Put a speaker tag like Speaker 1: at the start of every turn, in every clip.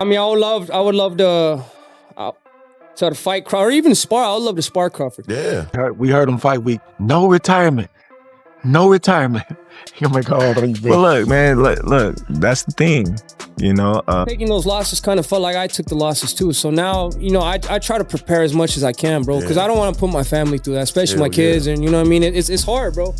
Speaker 1: I mean, I would love to fight Crawford, or even spar. I would love to spar Crawford.
Speaker 2: Yeah.
Speaker 3: We heard him fight week. No retirement. No retirement. Oh my God.
Speaker 4: Well, look, man, look, that's the thing.
Speaker 1: Taking those losses kind of felt like I took the losses too. So now, I try to prepare as much as I can, bro, because I don't want to put my family through that, especially my kids. And you know what I mean? It's hard, bro.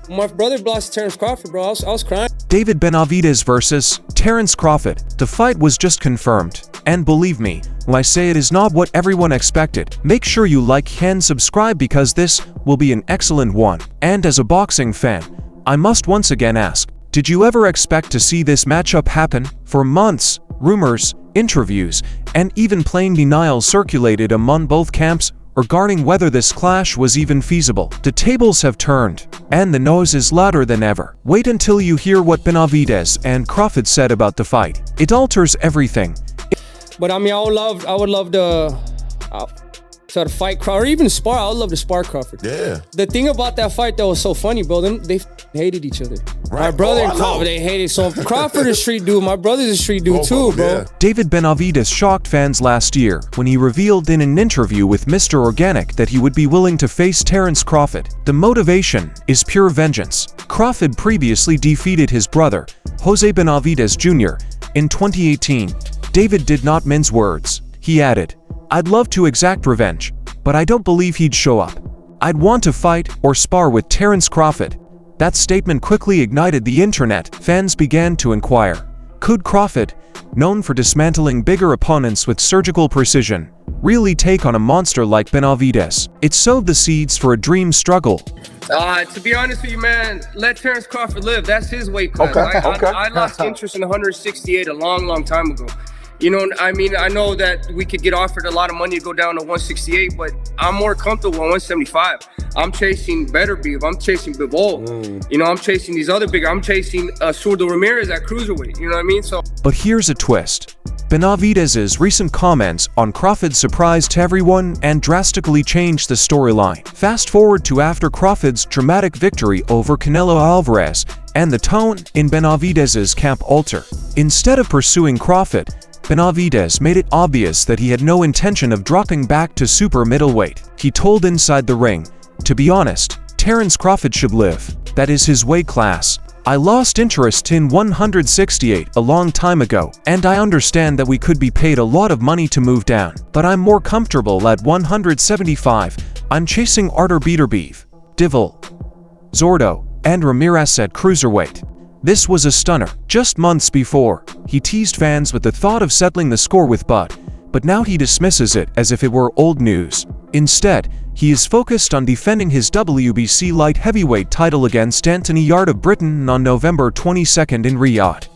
Speaker 1: My brother lost to Terence Crawford, bro. I was crying.
Speaker 5: David Benavidez versus Terence Crawford. The fight was just confirmed. And believe me, when I say it is not what everyone expected. Make sure you like and subscribe because this will be an excellent one. And as a boxing fan, I must once again ask, did you ever expect to see this matchup happen? For months, rumors, interviews, and even plain denial circulated among both camps regarding whether this clash was even feasible. The tables have turned, and the noise is louder than ever. Wait until you hear what Benavidez and Crawford said about the fight. It alters everything.
Speaker 1: But I mean, I would love to fight Crawford, or even spar. I would love to spar Crawford.
Speaker 2: Yeah.
Speaker 1: The thing about that fight that was so funny, bro, they hated each other.
Speaker 2: Right.
Speaker 1: My brother and
Speaker 2: I know.
Speaker 1: Crawford, they hated. So Crawford is a street dude. My brother's a street dude too, bro.
Speaker 2: Yeah.
Speaker 5: David Benavidez shocked fans last year when he revealed in an interview with Mr. Organic that he would be willing to face Terence Crawford. The motivation is pure vengeance. Crawford previously defeated his brother, Jose Benavidez Jr., in 2018. David did not mince words. He added, "I'd love to exact revenge, but I don't believe he'd show up. I'd want to fight or spar with Terence Crawford." That statement quickly ignited the internet. Fans began to inquire, could Crawford, known for dismantling bigger opponents with surgical precision, really take on a monster like Benavidez? It sowed the seeds for a dream struggle.
Speaker 1: To be honest with you, man, let Terence Crawford live. That's his weight class.
Speaker 3: Okay.
Speaker 1: I lost interest in 168 a long time ago. I mean, I know that we could get offered a lot of money to go down to 168, but I'm more comfortable at 175. I'm chasing better beef. I'm chasing Bivol. I'm chasing these other big. I'm chasing Surdo Ramirez at cruiserweight. You know what I mean? So.
Speaker 5: But here's a twist. Benavidez's recent comments on Crawford surprised everyone and drastically changed the storyline. Fast forward to after Crawford's dramatic victory over Canelo Alvarez, and the tone in Benavidez's camp altered. Instead of pursuing Crawford, Benavidez made it obvious that he had no intention of dropping back to super middleweight. He told Inside the Ring, "To be honest, Terence Crawford should live. That is his weight class. I lost interest in 168 a long time ago, and I understand that we could be paid a lot of money to move down, but I'm more comfortable at 175. I'm chasing Artur Beterbiev, Divol, Zordo, and Ramirez at cruiserweight." This was a stunner. Just months before, he teased fans with the thought of settling the score with Bud, but now he dismisses it as if it were old news. Instead, he is focused on defending his WBC light heavyweight title against Anthony Yarde of Britain on November 22nd in Riyadh.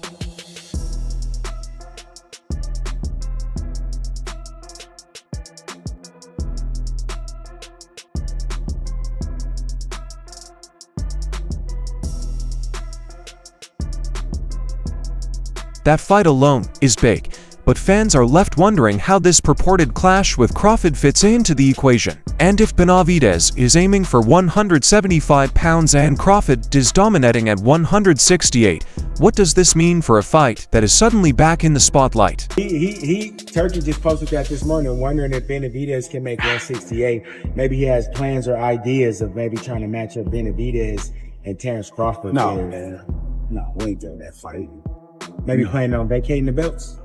Speaker 5: That fight alone is big, but fans are left wondering how this purported clash with Crawford fits into the equation. And if Benavidez is aiming for 175 pounds and Crawford is dominating at 168, what does this mean for a fight that is suddenly back in the spotlight?
Speaker 6: Turkey just posted that this morning, wondering if Benavidez can make 168. Maybe he has plans or ideas of maybe trying to match up Benavidez and Terence Crawford.
Speaker 7: No, man. No, we ain't doing that fight.
Speaker 6: Maybe planning on vacating the belts.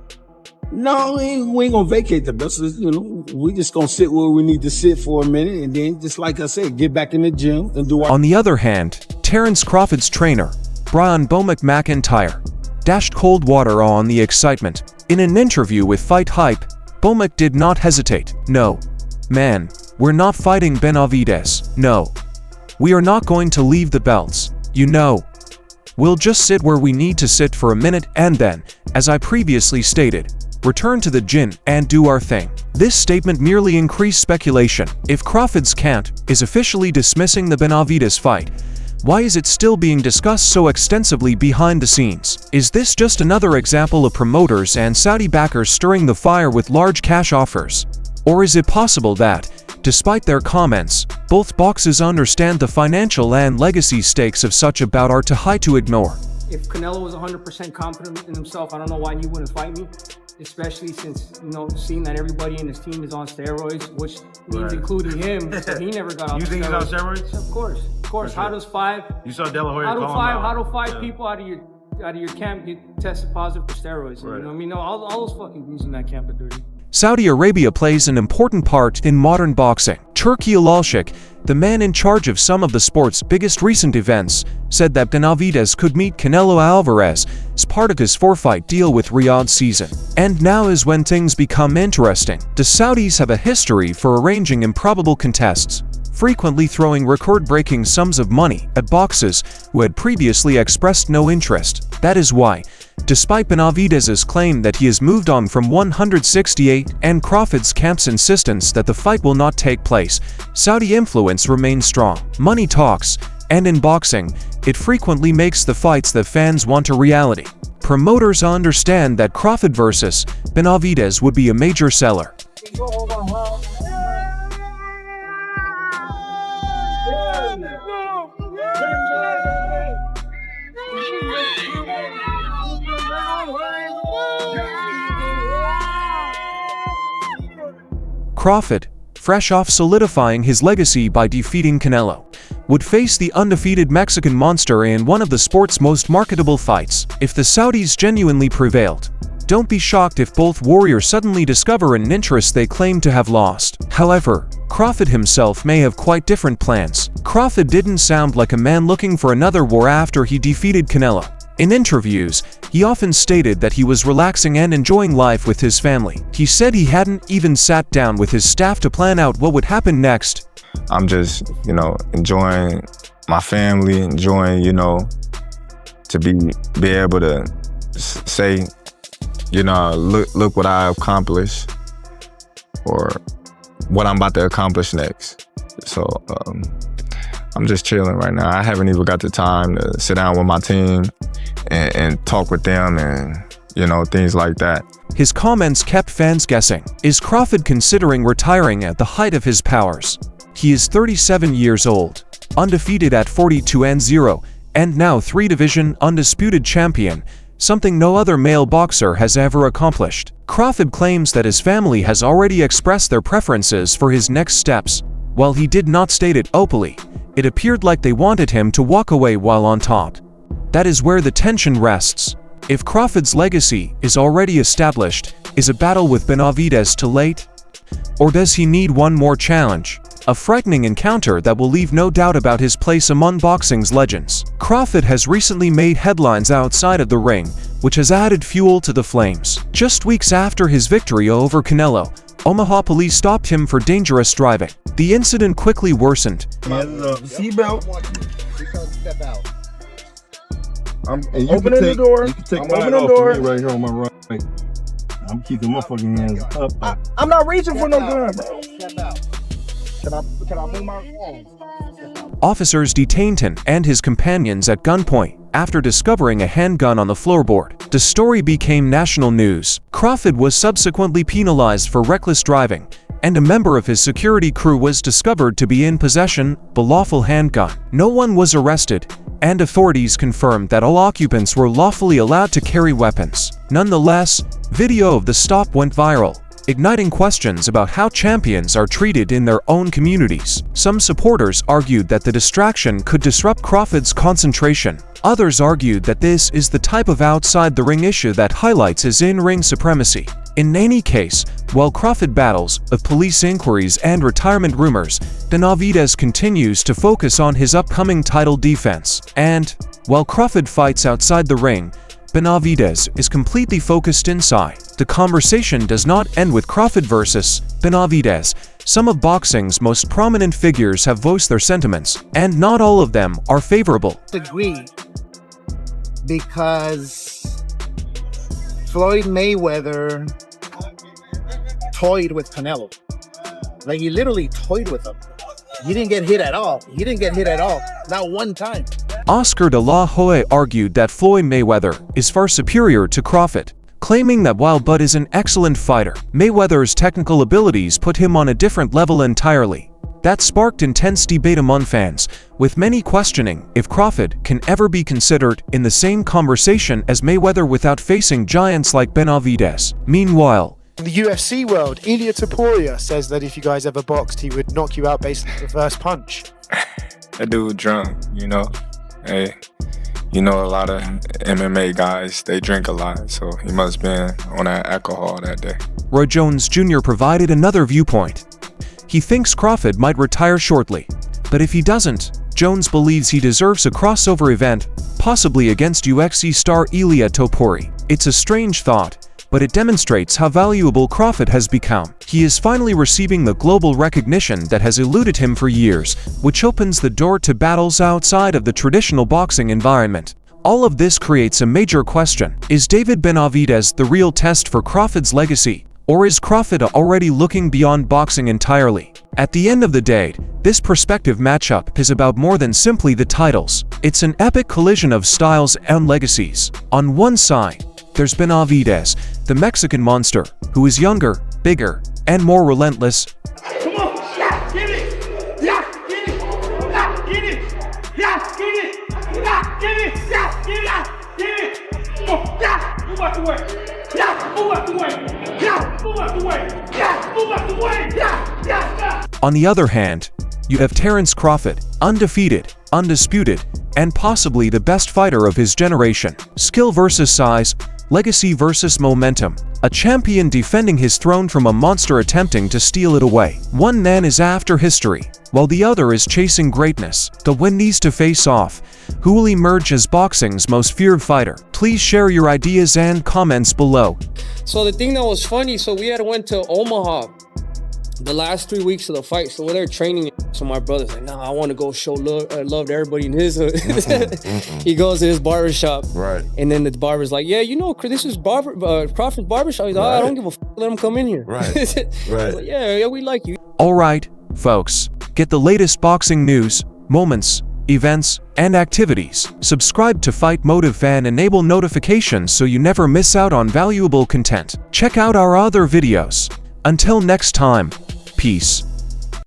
Speaker 7: No, we ain't gonna vacate the belts. We just gonna sit where we need to sit for a minute, and then, just like I said, get back in the gym and do our.
Speaker 5: On the other hand, Terence Crawford's trainer, Brian Bomac McIntyre, dashed cold water on the excitement. In an interview with Fight Hype, Bomac did not hesitate. "No, man, we're not fighting Benavidez. No. We are not going to leave the belts. We'll just sit where we need to sit for a minute and then, as I previously stated, return to the gym and do our thing." This statement merely increased speculation. If Crawford's camp is officially dismissing the Benavidez fight, why is it still being discussed so extensively behind the scenes? Is this just another example of promoters and Saudi backers stirring the fire with large cash offers? Or is it possible that, despite their comments, both boxers understand the financial and legacy stakes of such a bout are too high to ignore?
Speaker 1: If Canelo was 100% confident in himself, I don't know why he wouldn't fight me.
Speaker 2: especially since, seeing that everybody in his team is on steroids, which means including him, so he never got off.
Speaker 8: You think he's on steroids?
Speaker 2: Of course.
Speaker 8: Sure.
Speaker 2: How does five?
Speaker 8: You saw De La Hoya call him out.
Speaker 2: How do five people out of your camp get tested positive for steroids?
Speaker 8: Right.
Speaker 2: You know what I mean? No, all those fucking dudes in that camp are dirty.
Speaker 5: Saudi Arabia plays an important part in modern boxing. Turki Alalshik, the man in charge of some of the sport's biggest recent events, said that Benavidez could meet Canelo Alvarez as part of his 4-fight deal with Riyadh season. And now is when things become interesting. The Saudis have a history for arranging improbable contests, frequently throwing record-breaking sums of money at boxers who had previously expressed no interest. That is why, despite Benavidez's claim that he has moved on from 168 and Crawford's camp's insistence that the fight will not take place, Saudi influence remains strong. Money talks, and in boxing, it frequently makes the fights that fans want a reality. Promoters understand that Crawford versus Benavidez would be a major seller. Crawford, fresh off solidifying his legacy by defeating Canelo, would face the undefeated Mexican monster in one of the sport's most marketable fights. If the Saudis genuinely prevailed, don't be shocked if both warriors suddenly discover an interest they claim to have lost. However, Crawford himself may have quite different plans. Crawford didn't sound like a man looking for another war after he defeated Canelo. In interviews, he often stated that he was relaxing and enjoying life with his family. He said he hadn't even sat down with his staff to plan out what would happen next.
Speaker 4: I'm just, enjoying my family, enjoying, to be able to say, look what I accomplished or what I'm about to accomplish next. So I'm just chilling right now. I haven't even got the time to sit down with my team and talk with them and, things like that.
Speaker 5: His comments kept fans guessing. Is Crawford considering retiring at the height of his powers? He is 37 years old, undefeated at 42-0, and now 3-division undisputed champion, something no other male boxer has ever accomplished. Crawford claims that his family has already expressed their preferences for his next steps. While he did not state it openly, it appeared like they wanted him to walk away while on top. That is where the tension rests. If Crawford's legacy is already established, is a battle with Benavidez too late? Or does he need one more challenge? A frightening encounter that will leave no doubt about his place among boxing's legends. Crawford has recently made headlines outside of the ring, which has added fuel to the flames. Just weeks after his victory over Canelo, Omaha police stopped him for dangerous driving. The incident quickly worsened.
Speaker 7: Seatbelt.
Speaker 9: I'm
Speaker 7: Opening the door.
Speaker 9: I'm
Speaker 7: opening the door.
Speaker 9: Right here on my right. I'm keeping my fucking hands up.
Speaker 7: I'm not reaching for no gun, bro. Can I move my phone?
Speaker 5: Officers detained him and his companions at gunpoint after discovering a handgun on the floorboard. The story became national news. Crawford was subsequently penalized for reckless driving, and a member of his security crew was discovered to be in possession of a lawful handgun. No one was arrested, and authorities confirmed that all occupants were lawfully allowed to carry weapons. Nonetheless, video of the stop went viral, igniting questions about how champions are treated in their own communities. Some supporters argued that the distraction could disrupt Crawford's concentration. Others argued that this is the type of outside-the-ring issue that highlights his in-ring supremacy. In any case, while Crawford battles of police inquiries and retirement rumors, Benavidez continues to focus on his upcoming title defense. And, while Crawford fights outside the ring, Benavidez is completely focused inside. The conversation does not end with Crawford versus Benavidez. Some of boxing's most prominent figures have voiced their sentiments, and not all of them are favorable.
Speaker 10: Agree, because Floyd Mayweather toyed with Canelo. Like, he literally toyed with him. He didn't get hit at all. Not one time.
Speaker 5: Oscar de la Hoya argued that Floyd Mayweather is far superior to Crawford, claiming that while Bud is an excellent fighter, Mayweather's technical abilities put him on a different level entirely. That sparked intense debate among fans, with many questioning if Crawford can ever be considered in the same conversation as Mayweather without facing giants like Benavidez. Meanwhile,
Speaker 11: in the UFC world, Ilia Topuria says that if you guys ever boxed, he would knock you out based on the first punch.
Speaker 4: That dude drunk, you know. Hey, you know, a lot of MMA guys, they drink a lot, so he must have been on that alcohol that day.
Speaker 5: Roy Jones Jr. provided another viewpoint. He thinks Crawford might retire shortly, but if he doesn't, Jones believes he deserves a crossover event, possibly against UFC star Ilia Topuria. It's a strange thought, but it demonstrates how valuable Crawford has become. He is finally receiving the global recognition that has eluded him for years, which opens the door to battles outside of the traditional boxing environment. All of this creates a major question. Is David Benavidez the real test for Crawford's legacy, or is Crawford already looking beyond boxing entirely? At the end of the day, this prospective matchup is about more than simply the titles. It's an epic collision of styles and legacies. On one side, there's Benavidez, the Mexican monster, who is younger, bigger, and more relentless.
Speaker 12: Come on, yeah, get it, yeah, get it, yeah, get it, yeah, get it, yeah, get it, yeah, get it, get it. Come on, yeah, move out the way, yeah, move out the way, yeah, move out the way, yeah, move out the way, yeah.
Speaker 5: On the other hand, you have Terence Crawford, undefeated, undisputed, and possibly the best fighter of his generation. Skill versus size, legacy versus momentum. A champion defending his throne from a monster attempting to steal it away. One man is after history, while the other is chasing greatness. The one needs to face off. Who will emerge as boxing's most feared fighter? Please share your ideas and comments below.
Speaker 2: So the thing that was funny, so we had went to Omaha the last 3 weeks of the fight. So we're there training. So my brother's like, nah, I want to go show love to everybody in his hood. He goes to his barbershop.
Speaker 3: Right.
Speaker 2: And then the barber's like, yeah, you know, this is Crawford's barbershop. He's like, oh, I don't give a f, let him come in here.
Speaker 3: Right. Right.
Speaker 2: Like, yeah, we like you.
Speaker 5: Alright, folks, get the latest boxing news, moments, events, and activities. Subscribe to Fight Motive and enable notifications so you never miss out on valuable content. Check out our other videos. Until next time, peace.